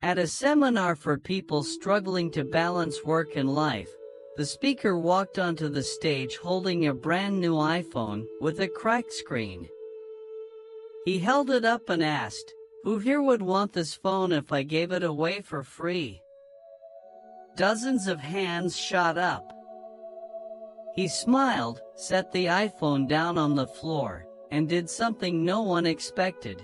At a seminar for people struggling to balance work and life, the speaker walked onto the stage holding a brand new iPhone with a cracked screen. He held it up and asked, "Who here would want this phone if I gave it away for free?" Dozens of hands shot up. He smiled, set the iPhone down on the floor, and did something no one expected.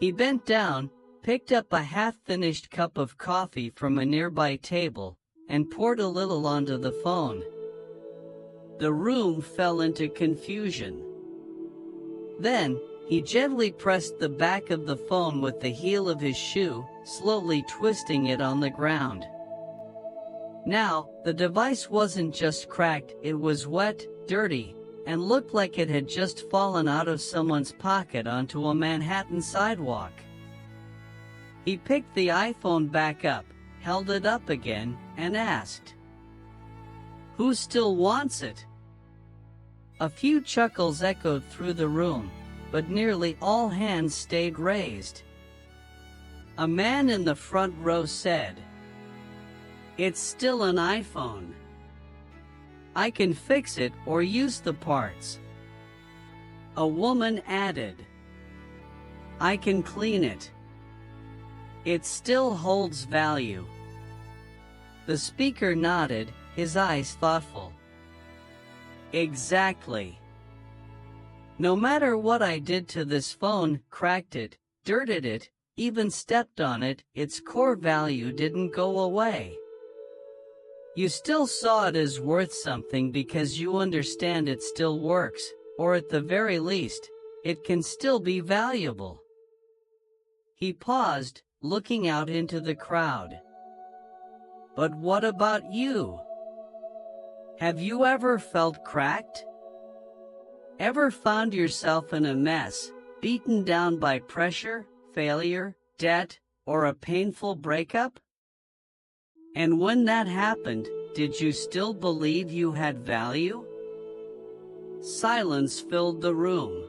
He bent down, picked up a half-finished cup of coffee from a nearby table, and poured a little onto the phone. The room fell into confusion. Then, he gently pressed the back of the phone with the heel of his shoe, slowly twisting it on the ground. Now, the device wasn't just cracked, it was wet, dirty, and looked like it had just fallen out of someone's pocket onto a Manhattan sidewalk. He picked the iPhone back up, held it up again, and asked, "Who still wants it?" A few chuckles echoed through the room, but nearly all hands stayed raised. A man in the front row said, "It's still an iPhone. I can fix it or use the parts." A woman added, "I can clean it. It still holds value." The speaker nodded, his eyes thoughtful. "Exactly. No matter what I did to this phone, cracked it, dirted it, even stepped on it, its core value didn't go away. You still saw it as worth something because you understand it still works, or at the very least, it can still be valuable." He paused, looking out into the crowd. "But what about you? Have you ever felt cracked? Ever found yourself in a mess, beaten down by pressure, failure, debt, or a painful breakup? And when that happened, did you still believe you had value?" Silence filled the room.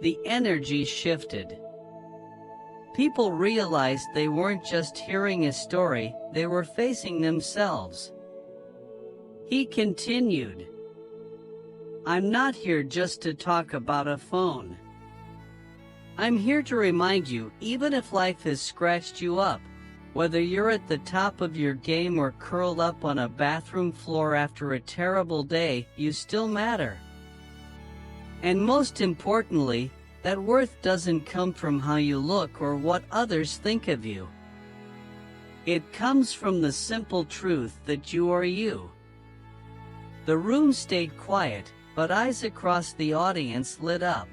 The energy shifted. People realized they weren't just hearing a story, they were facing themselves. He continued, "I'm not here just to talk about a phone. I'm here to remind you, even if life has scratched you up, whether you're at the top of your game or curled up on a bathroom floor after a terrible day, you still matter. And most importantly, that worth doesn't come from how you look or what others think of you. It comes from the simple truth that you are you." The room stayed quiet, but eyes across the audience lit up.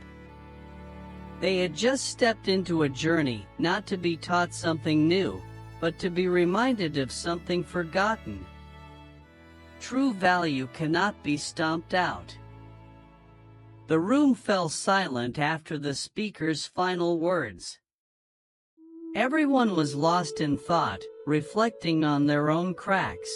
They had just stepped into a journey, not to be taught something new, but to be reminded of something forgotten. True value cannot be stomped out. The room fell silent after the speaker's final words. Everyone was lost in thought, reflecting on their own cracks.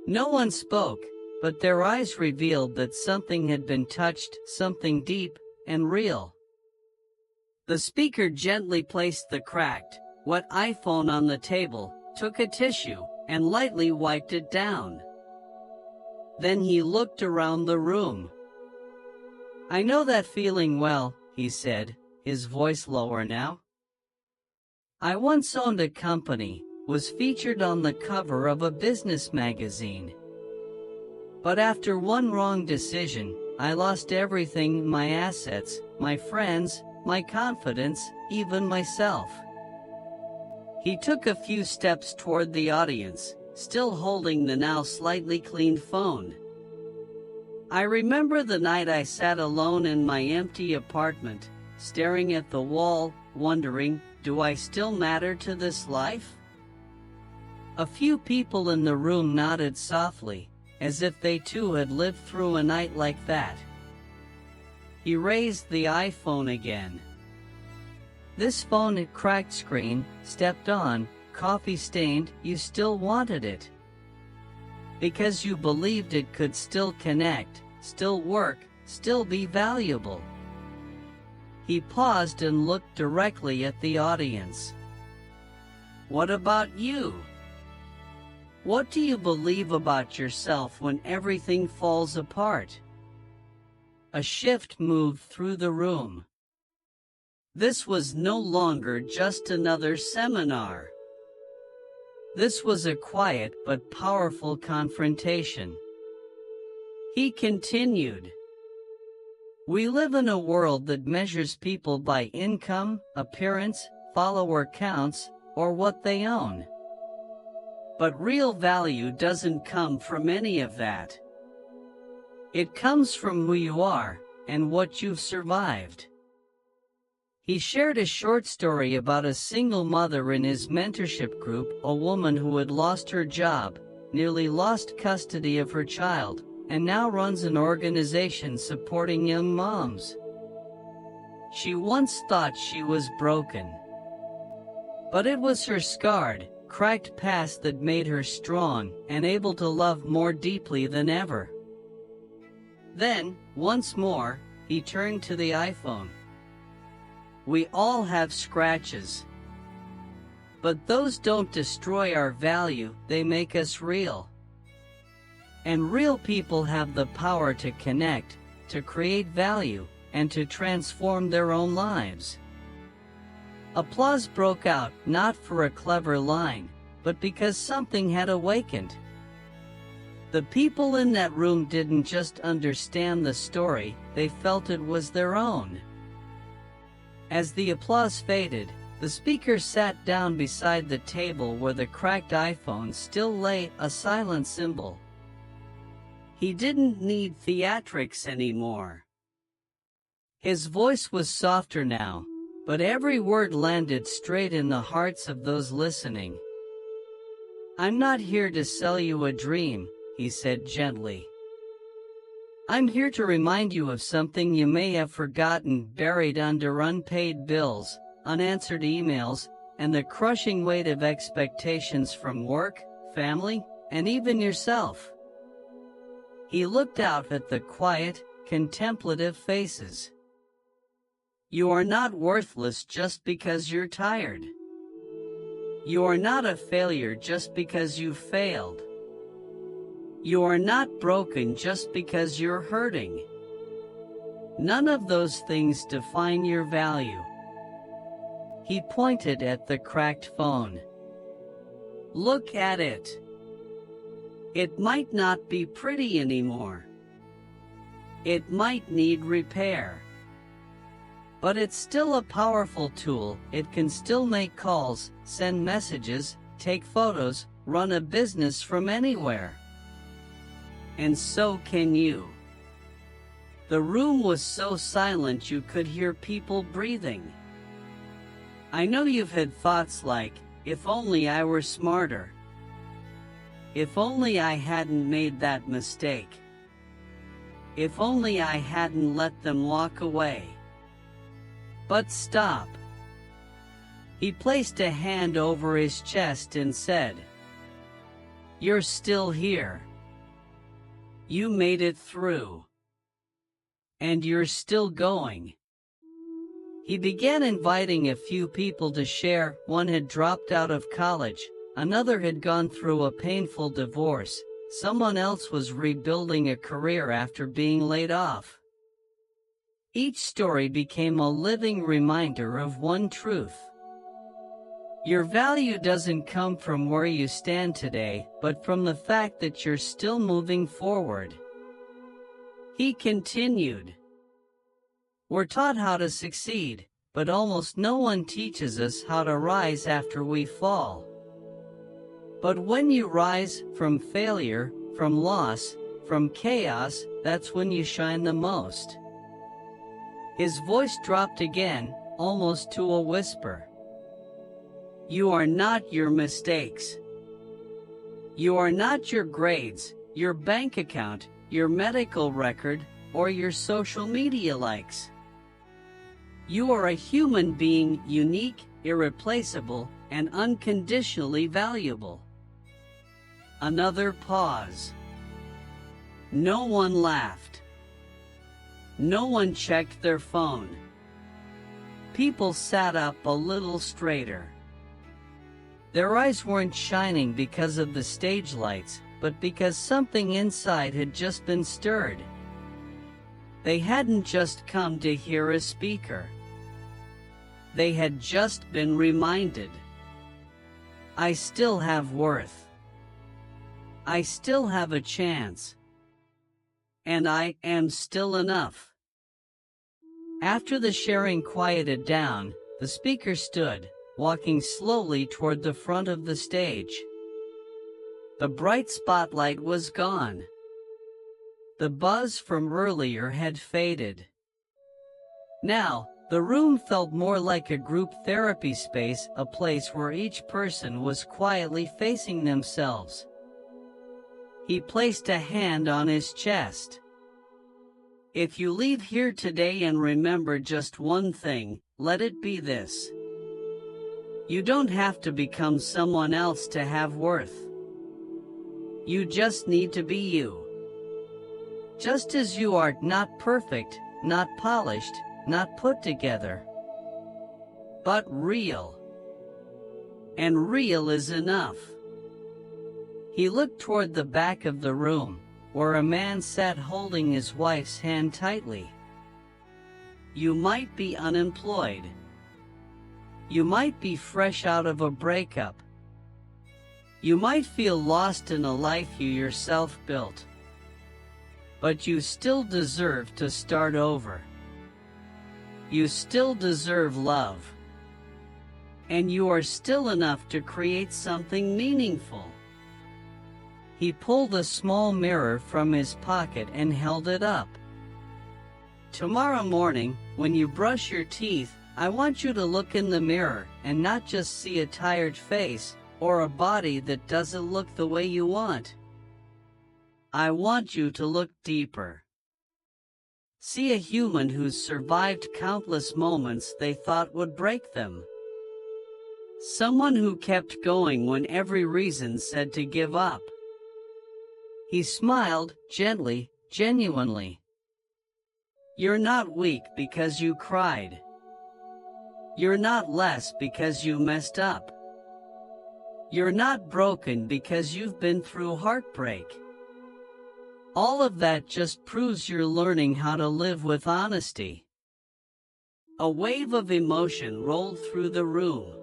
No one spoke, but their eyes revealed that something had been touched, something deep and real. The speaker gently placed the cracked, wet iPhone on the table, took a tissue, and lightly wiped it down. Then he looked around the room. "I know that feeling well," he said, his voice lower now. "I once owned a company, was featured on the cover of a business magazine. But after one wrong decision, I lost everything, my assets, my friends, my confidence, even myself." He took a few steps toward the audience, still holding the now slightly cleaned phone. "I remember the night I sat alone in my empty apartment, staring at the wall, wondering, do I still matter to this life?" A few people in the room nodded softly, as if they too had lived through a night like that. He raised the iPhone again. "This phone had cracked screen, stepped on, coffee stained, you still wanted it. Because you believed it could still connect, still work, still be valuable. He paused and looked directly at the audience. What about you? What do you believe about yourself when everything falls apart? A shift moved through the room. This was no longer just another seminar. This was a quiet but powerful confrontation. He continued. We live in a world that measures people by income, appearance, follower counts, or what they own. But real value doesn't come from any of that. It comes from who you are and what you've survived. He shared a short story about a single mother in his mentorship group, a woman who had lost her job, nearly lost custody of her child, and now runs an organization supporting young moms. She once thought she was broken. But it was her scarred, cracked past that made her strong and able to love more deeply than ever. Then, once more, he turned to the iPhone. We all have scratches. But those don't destroy our value, they make us real. And real people have the power to connect, to create value, and to transform their own lives. Applause broke out, not for a clever line, but because something had awakened. The people in that room didn't just understand the story, they felt it was their own. As the applause faded, the speaker sat down beside the table where the cracked iPhone still lay, a silent symbol. He didn't need theatrics anymore. His voice was softer now, but every word landed straight in the hearts of those listening. I'm not here to sell you a dream, he said gently. I'm here to remind you of something you may have forgotten, buried under unpaid bills, unanswered emails, and the crushing weight of expectations from work, family, and even yourself. He looked out at the quiet, contemplative faces. You are not worthless just because you're tired. You are not a failure just because you failed. You are not broken just because you're hurting. None of those things define your value. He pointed at the cracked phone. Look at it. It might not be pretty anymore. It might need repair. But it's still a powerful tool. It can still make calls, send messages, take photos, run a business from anywhere. And so can you. The room was so silent you could hear people breathing. I know you've had thoughts like, if only I were smarter. If only I hadn't made that mistake. If only I hadn't let them walk away. But stop. He placed a hand over his chest and said, You're still here. You made it through. And you're still going. He began inviting a few people to share. One had dropped out of college, another had gone through a painful divorce, someone else was rebuilding a career after being laid off. Each story became a living reminder of one truth. Your value doesn't come from where you stand today, but from the fact that you're still moving forward. He continued. We're taught how to succeed, but almost no one teaches us how to rise after we fall. But when you rise from failure, from loss, from chaos, that's when you shine the most. His voice dropped again, almost to a whisper. You are not your mistakes. You are not your grades, your bank account, your medical record, or your social media likes. You are a human being, unique, irreplaceable, and unconditionally valuable. Another pause. No one laughed. No one checked their phone. people sat up a little straighter. Their eyes weren't shining because of the stage lights, but because something inside had just been stirred. They hadn't just come to hear a speaker. They had just been reminded. I still have worth. I still have a chance. And I am still enough. After the sharing quieted down, the speaker stood, walking slowly toward the front of the stage. The bright spotlight was gone. The buzz from earlier had faded. Now, the room felt more like a group therapy space, a place where each person was quietly facing themselves. He placed a hand on his chest. If you leave here today and remember just one thing, let it be this. You don't have to become someone else to have worth. You just need to be you. Just as you are, not perfect, not polished, not put together, but real. And real is enough. He looked toward the back of the room, where a man sat holding his wife's hand tightly. You might be unemployed. You might be fresh out of a breakup. You might feel lost in a life you yourself built. But you still deserve to start over. You still deserve love. And you are still enough to create something meaningful. He pulled a small mirror from his pocket and held it up. Tomorrow morning, when you brush your teeth, I want you to look in the mirror and not just see a tired face or a body that doesn't look the way you want. I want you to look deeper. See a human who's survived countless moments they thought would break them. Someone who kept going when every reason said to give up. He smiled, gently, genuinely. You're not weak because you cried. You're not less because you messed up. You're not broken because you've been through heartbreak. All of that just proves you're learning how to live with honesty. A wave of emotion rolled through the room.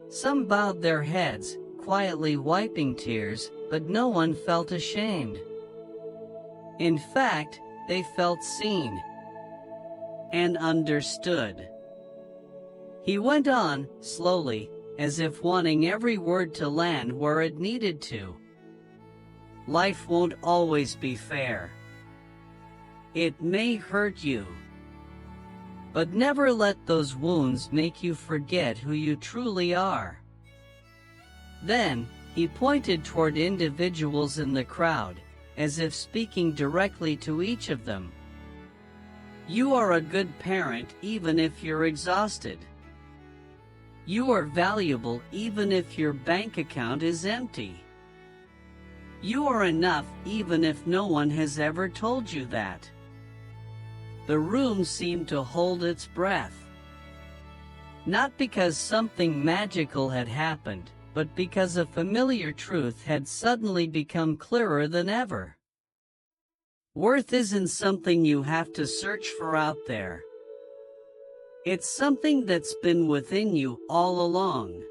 Some bowed their heads, quietly wiping tears, but no one felt ashamed. In fact, they felt seen and understood. He went on, slowly, as if wanting every word to land where it needed to. Life won't always be fair. It may hurt you. But never let those wounds make you forget who you truly are. Then, he pointed toward individuals in the crowd, as if speaking directly to each of them. You are a good parent even if you're exhausted. You are valuable even if your bank account is empty. You are enough even if no one has ever told you that. The room seemed to hold its breath. Not because something magical had happened, but because a familiar truth had suddenly become clearer than ever. Worth isn't something you have to search for out there. It's something that's been within you all along.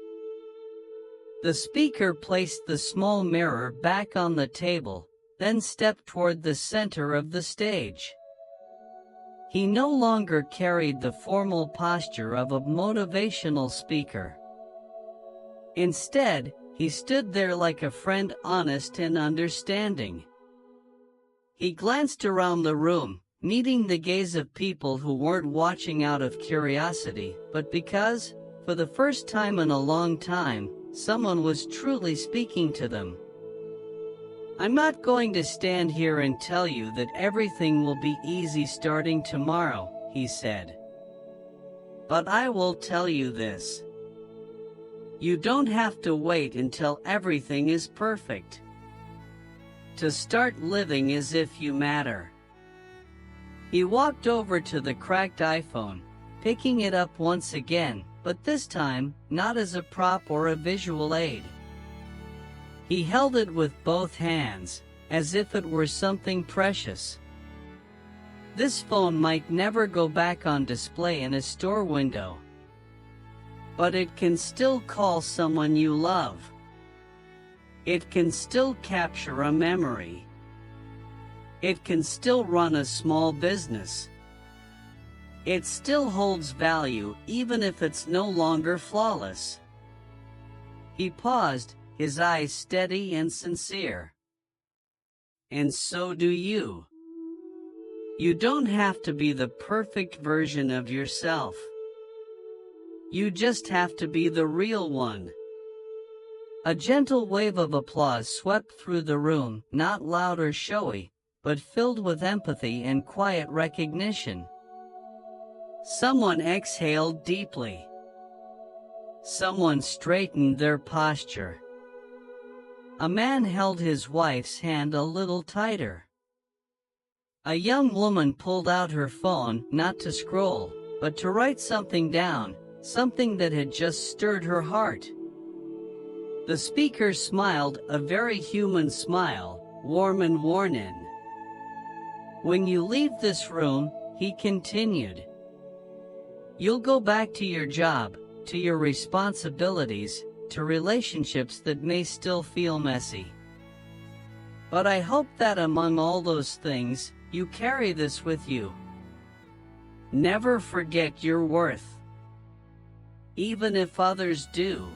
The speaker placed the small mirror back on the table, then stepped toward the center of the stage. He no longer carried the formal posture of a motivational speaker. Instead, he stood there like a friend, honest and understanding. He glanced around the room, meeting the gaze of people who weren't watching out of curiosity, but because, for the first time in a long time, someone was truly speaking to them. I'm not going to stand here and tell you that everything will be easy starting tomorrow, he said. But I will tell you this. You don't have to wait until everything is perfect to start living as if you matter. He walked over to the cracked iPhone, picking it up once again, but this time, not as a prop or a visual aid. He held it with both hands, as if it were something precious. This phone might never go back on display in a store window, but it can still call someone you love. It can still capture a memory. It can still run a small business. It still holds value even if it's no longer flawless. He paused, his eyes steady and sincere. And so do you. You don't have to be the perfect version of yourself. You just have to be the real one. A gentle wave of applause swept through the room, not loud or showy, but filled with empathy and quiet recognition. Someone exhaled deeply. Someone straightened their posture. A man held his wife's hand a little tighter. A young woman pulled out her phone, not to scroll, but to write something down, something that had just stirred her heart. The speaker smiled, a very human smile, warm and worn in. When you leave this room, he continued, you'll go back to your job, to your responsibilities, to relationships that may still feel messy. But I hope that among all those things, you carry this with you. Never forget your worth. Even if others do.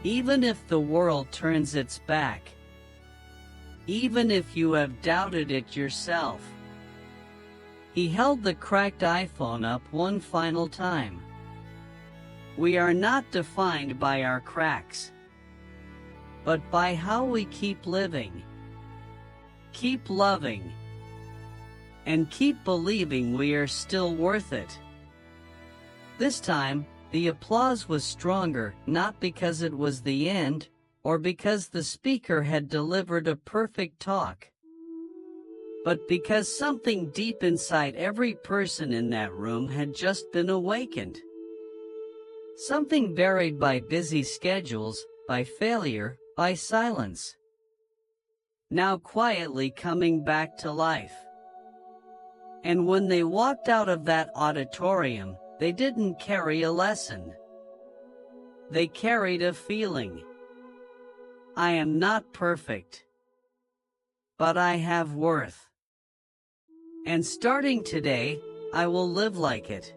Even if the world turns its back. Even if you have doubted it yourself. He held the cracked iPhone up one final time. We are not defined by our cracks, but by how we keep living, keep loving, and keep believing we are still worth it. This time, the applause was stronger, not because it was the end, or because the speaker had delivered a perfect talk, but because something deep inside every person in that room had just been awakened. Something buried by busy schedules, by failure, by silence. Now quietly coming back to life. And when they walked out of that auditorium, they didn't carry a lesson. They carried a feeling. I am not perfect, but I have worth. And starting today, I will live like it.